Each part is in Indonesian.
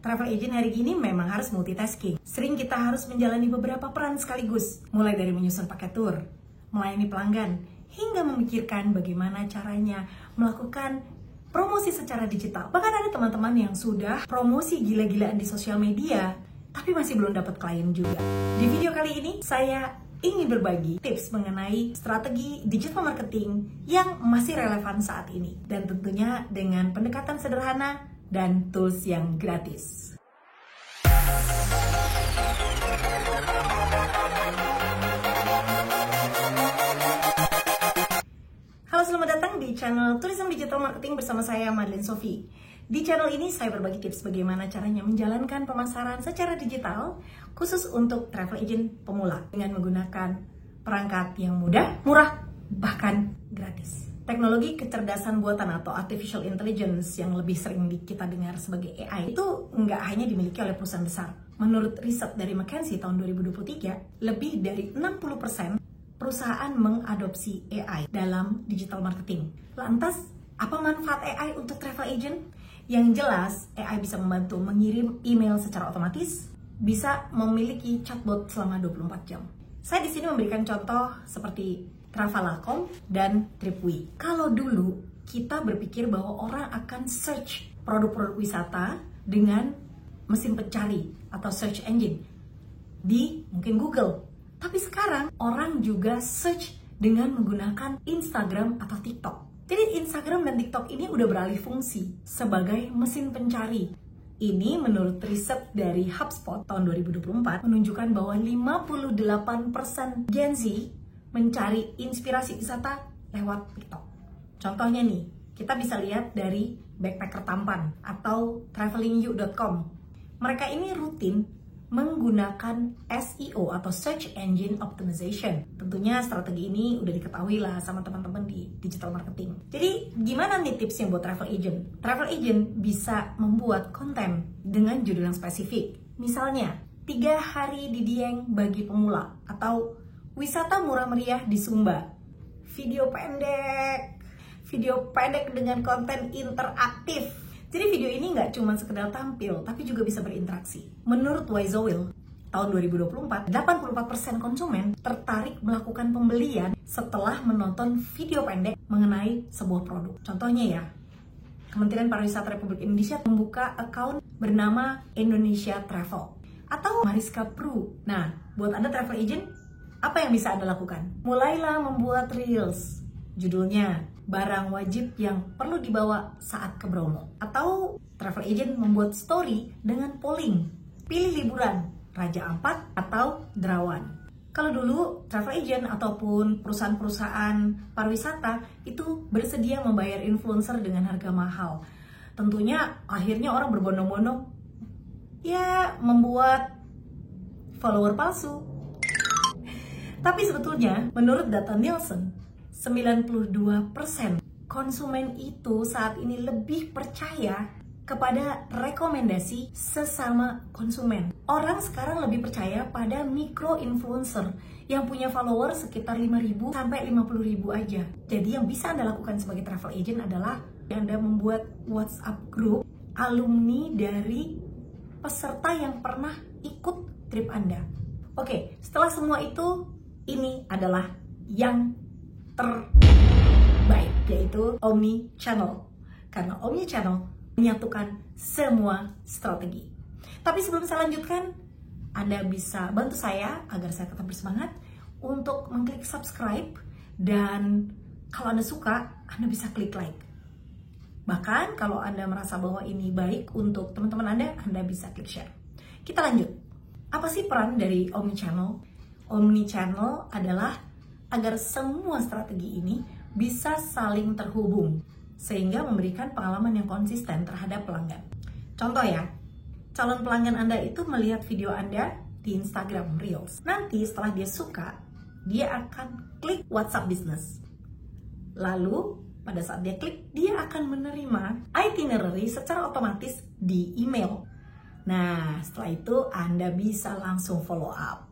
Travel agent hari ini memang harus multitasking. Sering kita harus menjalani beberapa peran sekaligus, mulai dari menyusun paket tour, melayani pelanggan, hingga memikirkan bagaimana caranya melakukan promosi secara digital. Bahkan ada teman-teman yang sudah promosi gila-gilaan di sosial media, tapi masih belum dapat klien juga. Di video kali ini, saya ingin berbagi tips mengenai strategi digital marketing yang masih relevan saat ini. Dan tentunya dengan pendekatan sederhana dan tools yang gratis. Halo, selamat datang di channel Tourism Digital Marketing bersama saya, Madeline Sophie. Di channel ini saya berbagi tips bagaimana caranya menjalankan pemasaran secara digital khusus untuk travel agent pemula dengan menggunakan perangkat yang mudah, murah, bahkan gratis. Teknologi kecerdasan buatan atau artificial intelligence yang lebih sering kita dengar sebagai AI itu nggak hanya dimiliki oleh perusahaan besar. Menurut riset dari McKinsey tahun 2023, lebih dari 60% perusahaan mengadopsi AI dalam digital marketing. Lantas, apa manfaat AI untuk travel agent? Yang jelas, AI bisa membantu mengirim email secara otomatis, bisa memiliki chatbot selama 24 jam. Saya di sini memberikan contoh seperti Travel.com dan Tripway. Kalau dulu kita berpikir bahwa orang akan search produk-produk wisata dengan mesin pencari atau search engine di mungkin Google. Tapi sekarang orang juga search dengan menggunakan Instagram atau TikTok. Jadi Instagram dan TikTok ini udah beralih fungsi sebagai mesin pencari. Ini menurut riset dari HubSpot tahun 2024 menunjukkan bahwa 58% Gen Z mencari inspirasi wisata lewat TikTok. Contohnya nih, kita bisa lihat dari Backpacker Tampan atau travelingyou.com. Mereka ini rutin menggunakan SEO atau Search Engine Optimization. Tentunya strategi ini udah diketahui lah sama teman-teman di digital marketing. Jadi gimana nih tipsnya buat travel agent? Travel agent bisa membuat konten dengan judul yang spesifik. Misalnya, 3 hari di Dieng bagi pemula atau wisata murah meriah di Sumba. Video pendek dengan konten interaktif. Jadi video ini nggak cuma sekedar tampil, tapi juga bisa berinteraksi. Menurut Wizowill, tahun 2024, 84% konsumen tertarik melakukan pembelian setelah menonton video pendek mengenai sebuah produk. Contohnya ya, Kementerian Pariwisata Republik Indonesia membuka akun bernama Indonesia Travel atau Mariska Pru. Nah, buat Anda travel agent, apa yang bisa Anda lakukan? Mulailah membuat reels. Judulnya, barang wajib yang perlu dibawa saat ke Bromo. Atau travel agent membuat story dengan polling. Pilih liburan, Raja Ampat atau Derawan. Kalau dulu travel agent ataupun perusahaan-perusahaan pariwisata itu bersedia membayar influencer dengan harga mahal. Tentunya akhirnya orang berbondong-bondong ya membuat follower palsu. Tapi sebetulnya, menurut data Nielsen, 92% konsumen itu saat ini lebih percaya kepada rekomendasi sesama konsumen. Orang sekarang lebih percaya pada micro-influencer yang punya follower sekitar 5.000 sampai 50.000 aja. Jadi yang bisa Anda lakukan sebagai travel agent adalah Anda membuat WhatsApp group alumni dari peserta yang pernah ikut trip Anda. Oke, setelah semua itu, ini adalah yang terbaik, yaitu Omnichannel. Karena Omnichannel menyatukan semua strategi. Tapi sebelum saya lanjutkan, Anda bisa bantu saya agar saya tetap bersemangat untuk mengklik subscribe. Dan kalau Anda suka, Anda bisa klik like. Bahkan kalau Anda merasa bahwa ini baik untuk teman-teman Anda bisa klik share. Kita lanjut. Apa sih peran dari Omnichannel? Omnichannel adalah agar semua strategi ini bisa saling terhubung sehingga memberikan pengalaman yang konsisten terhadap pelanggan. Contoh ya, calon pelanggan Anda itu melihat video Anda di Instagram Reels. Nanti setelah dia suka, dia akan klik WhatsApp Business. Lalu pada saat dia klik, dia akan menerima itinerary secara otomatis di email. Nah, setelah itu Anda bisa langsung follow up.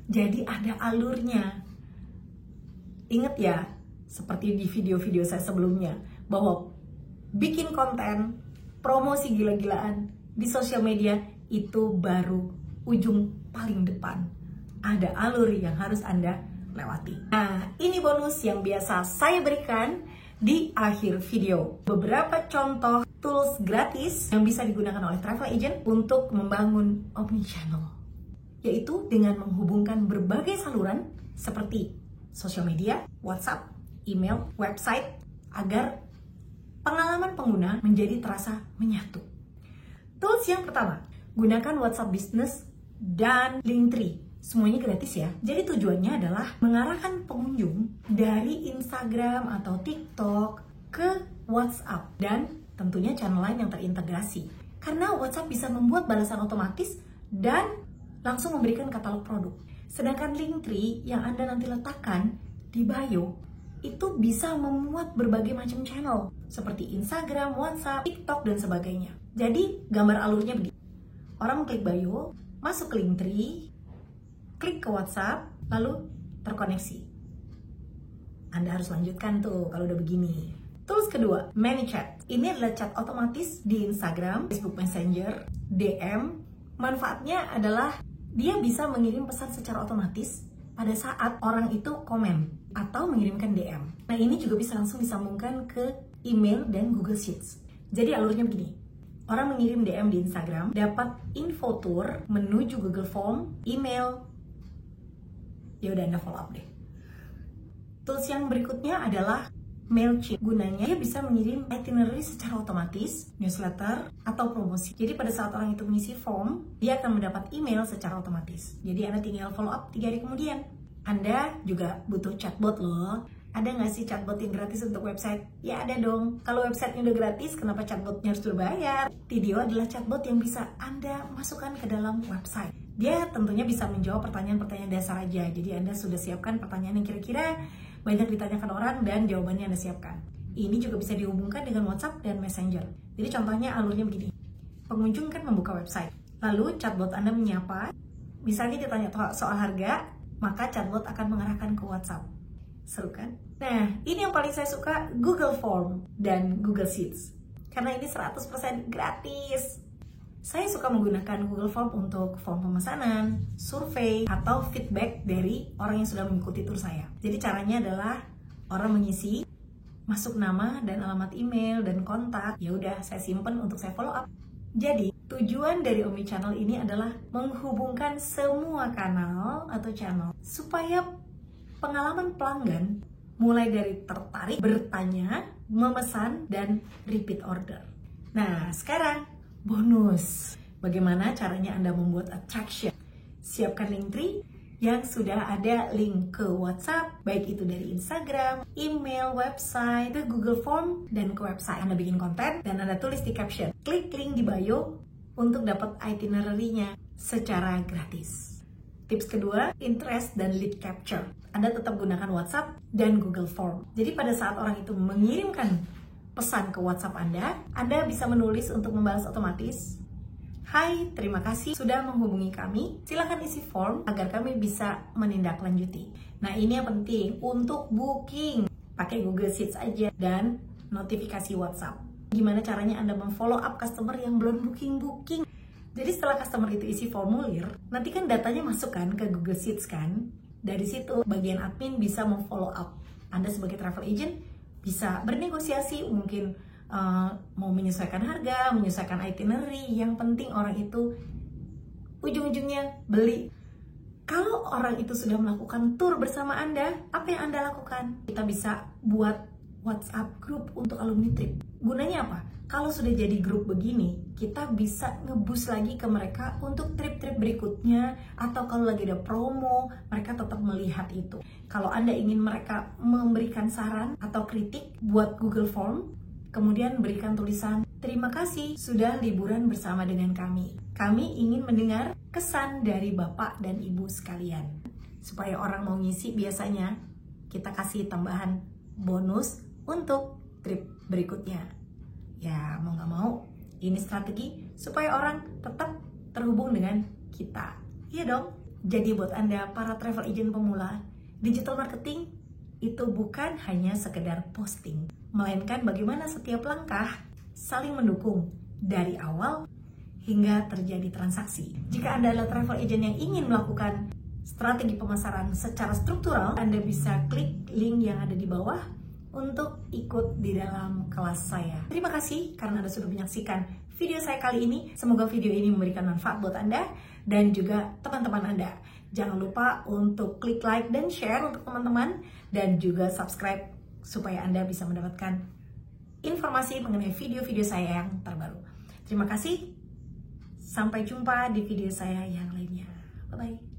Jadi ada alurnya. Ingat ya, seperti di video-video saya sebelumnya, bahwa bikin konten, promosi gila-gilaan, di sosial media itu baru ujung paling depan. Ada alur yang harus Anda lewati. Nah, ini bonus yang biasa saya berikan di akhir video. Beberapa contoh tools gratis yang bisa digunakan oleh travel agent untuk membangun omnichannel, yaitu dengan menghubungkan berbagai saluran seperti sosial media, WhatsApp, email, website, agar pengalaman pengguna menjadi terasa menyatu. Tools yang pertama, gunakan WhatsApp Business dan Linktree. Semuanya gratis ya. Jadi tujuannya adalah mengarahkan pengunjung dari Instagram atau TikTok ke WhatsApp dan tentunya channel lain yang terintegrasi. Karena WhatsApp bisa membuat balasan otomatis dan langsung memberikan katalog produk. Sedangkan Linktree yang Anda nanti letakkan di bio itu bisa memuat berbagai macam channel seperti Instagram, WhatsApp, TikTok, dan sebagainya. Jadi gambar alurnya begini. Orang klik bio, masuk ke Linktree, klik ke WhatsApp, lalu terkoneksi. Anda harus lanjutkan tuh kalau udah begini. Tools kedua, ManyChat. Ini adalah chat otomatis di Instagram, Facebook Messenger, DM. Manfaatnya adalah dia bisa mengirim pesan secara otomatis pada saat orang itu komen atau mengirimkan DM. Nah, ini juga bisa langsung disambungkan ke email dan Google Sheets. Jadi alurnya begini. Orang mengirim DM di Instagram, dapat info tour menuju Google Form, email. Ya udah, Anda follow up deh. Tools yang berikutnya adalah Mailchimp. Gunanya dia bisa mengirim itinerary secara otomatis, newsletter, atau promosi. Jadi pada saat orang itu mengisi form, dia akan mendapat email secara otomatis. Jadi Anda tinggal follow up 3 hari kemudian. Anda juga butuh chatbot loh. Ada nggak sih chatbot yang gratis untuk website? Ya ada dong. Kalau websitenya udah gratis, kenapa chatbotnya harus berbayar? Tidio adalah chatbot yang bisa Anda masukkan ke dalam website. Dia tentunya bisa menjawab pertanyaan-pertanyaan dasar aja. Jadi Anda sudah siapkan pertanyaan yang kira-kira banyak ditanyakan orang dan jawabannya Anda siapkan. Ini juga bisa dihubungkan dengan WhatsApp dan Messenger. Jadi contohnya alurnya begini. Pengunjung kan membuka website. Lalu chatbot Anda menyapa. Misalnya ditanya soal harga, maka chatbot akan mengarahkan ke WhatsApp. Seru kan? Nah, ini yang paling saya suka, Google Form dan Google Sheets. Karena ini 100% gratis. Saya suka menggunakan Google Form untuk form pemesanan, survei, atau feedback dari orang yang sudah mengikuti tur saya. Jadi caranya adalah orang mengisi, masuk nama dan alamat email dan kontak. Ya udah, saya simpen untuk saya follow up. Jadi, tujuan dari omnichannel ini adalah menghubungkan semua kanal atau channel supaya pengalaman pelanggan mulai dari tertarik, bertanya, memesan, dan repeat order. Nah, sekarang bonus. Bagaimana caranya Anda membuat attraction? Siapkan Linktree yang sudah ada link ke WhatsApp, baik itu dari Instagram, email, website, ke Google Form, dan ke website. Anda bikin konten dan Anda tulis di caption. Klik link di bio untuk dapat itinerary-nya secara gratis. Tips kedua, interest dan lead capture. Anda tetap gunakan WhatsApp dan Google Form. Jadi pada saat orang itu mengirimkan pesan ke WhatsApp Anda bisa menulis untuk membalas otomatis. Hai, terima kasih sudah menghubungi kami. Silakan isi form agar kami bisa menindaklanjuti. Nah, ini yang penting untuk booking. Pakai Google Sheets aja dan notifikasi WhatsApp. Gimana caranya Anda memfollow up customer yang belum booking? Jadi setelah customer itu isi formulir, nanti kan datanya masuk kan ke Google Sheets kan. Dari situ bagian admin bisa memfollow up. Anda sebagai travel agent bisa bernegosiasi, mungkin mau menyesuaikan harga, menyesuaikan itinerary. Yang penting orang itu ujung-ujungnya beli. Kalau orang itu sudah melakukan tour bersama Anda, apa yang Anda lakukan? Kita bisa buat WhatsApp group untuk alumni trip. Gunanya apa? Kalau sudah jadi grup begini, kita bisa nge-boost lagi ke mereka untuk trip-trip berikutnya, atau kalau lagi ada promo, mereka tetap melihat itu. Kalau Anda ingin mereka memberikan saran atau kritik, buat Google Form, kemudian berikan tulisan, terima kasih sudah liburan bersama dengan kami. Kami ingin mendengar kesan dari Bapak dan Ibu sekalian. Supaya orang mau ngisi, biasanya kita kasih tambahan bonus untuk trip berikutnya. Ya, mau nggak mau, ini strategi supaya orang tetap terhubung dengan kita. Iya dong. Jadi buat Anda para travel agent pemula, digital marketing itu bukan hanya sekedar posting, melainkan bagaimana setiap langkah saling mendukung dari awal hingga terjadi transaksi. Jika Anda adalah travel agent yang ingin melakukan strategi pemasaran secara struktural, Anda bisa klik link yang ada di bawah untuk ikut di dalam kelas saya. Terima kasih karena Anda sudah menyaksikan video saya kali ini. Semoga video ini memberikan manfaat buat Anda dan juga teman-teman Anda. Jangan lupa untuk klik like dan share untuk teman-teman, dan juga subscribe supaya Anda bisa mendapatkan informasi mengenai video-video saya yang terbaru. Terima kasih. Sampai jumpa di video saya yang lainnya. Bye-bye.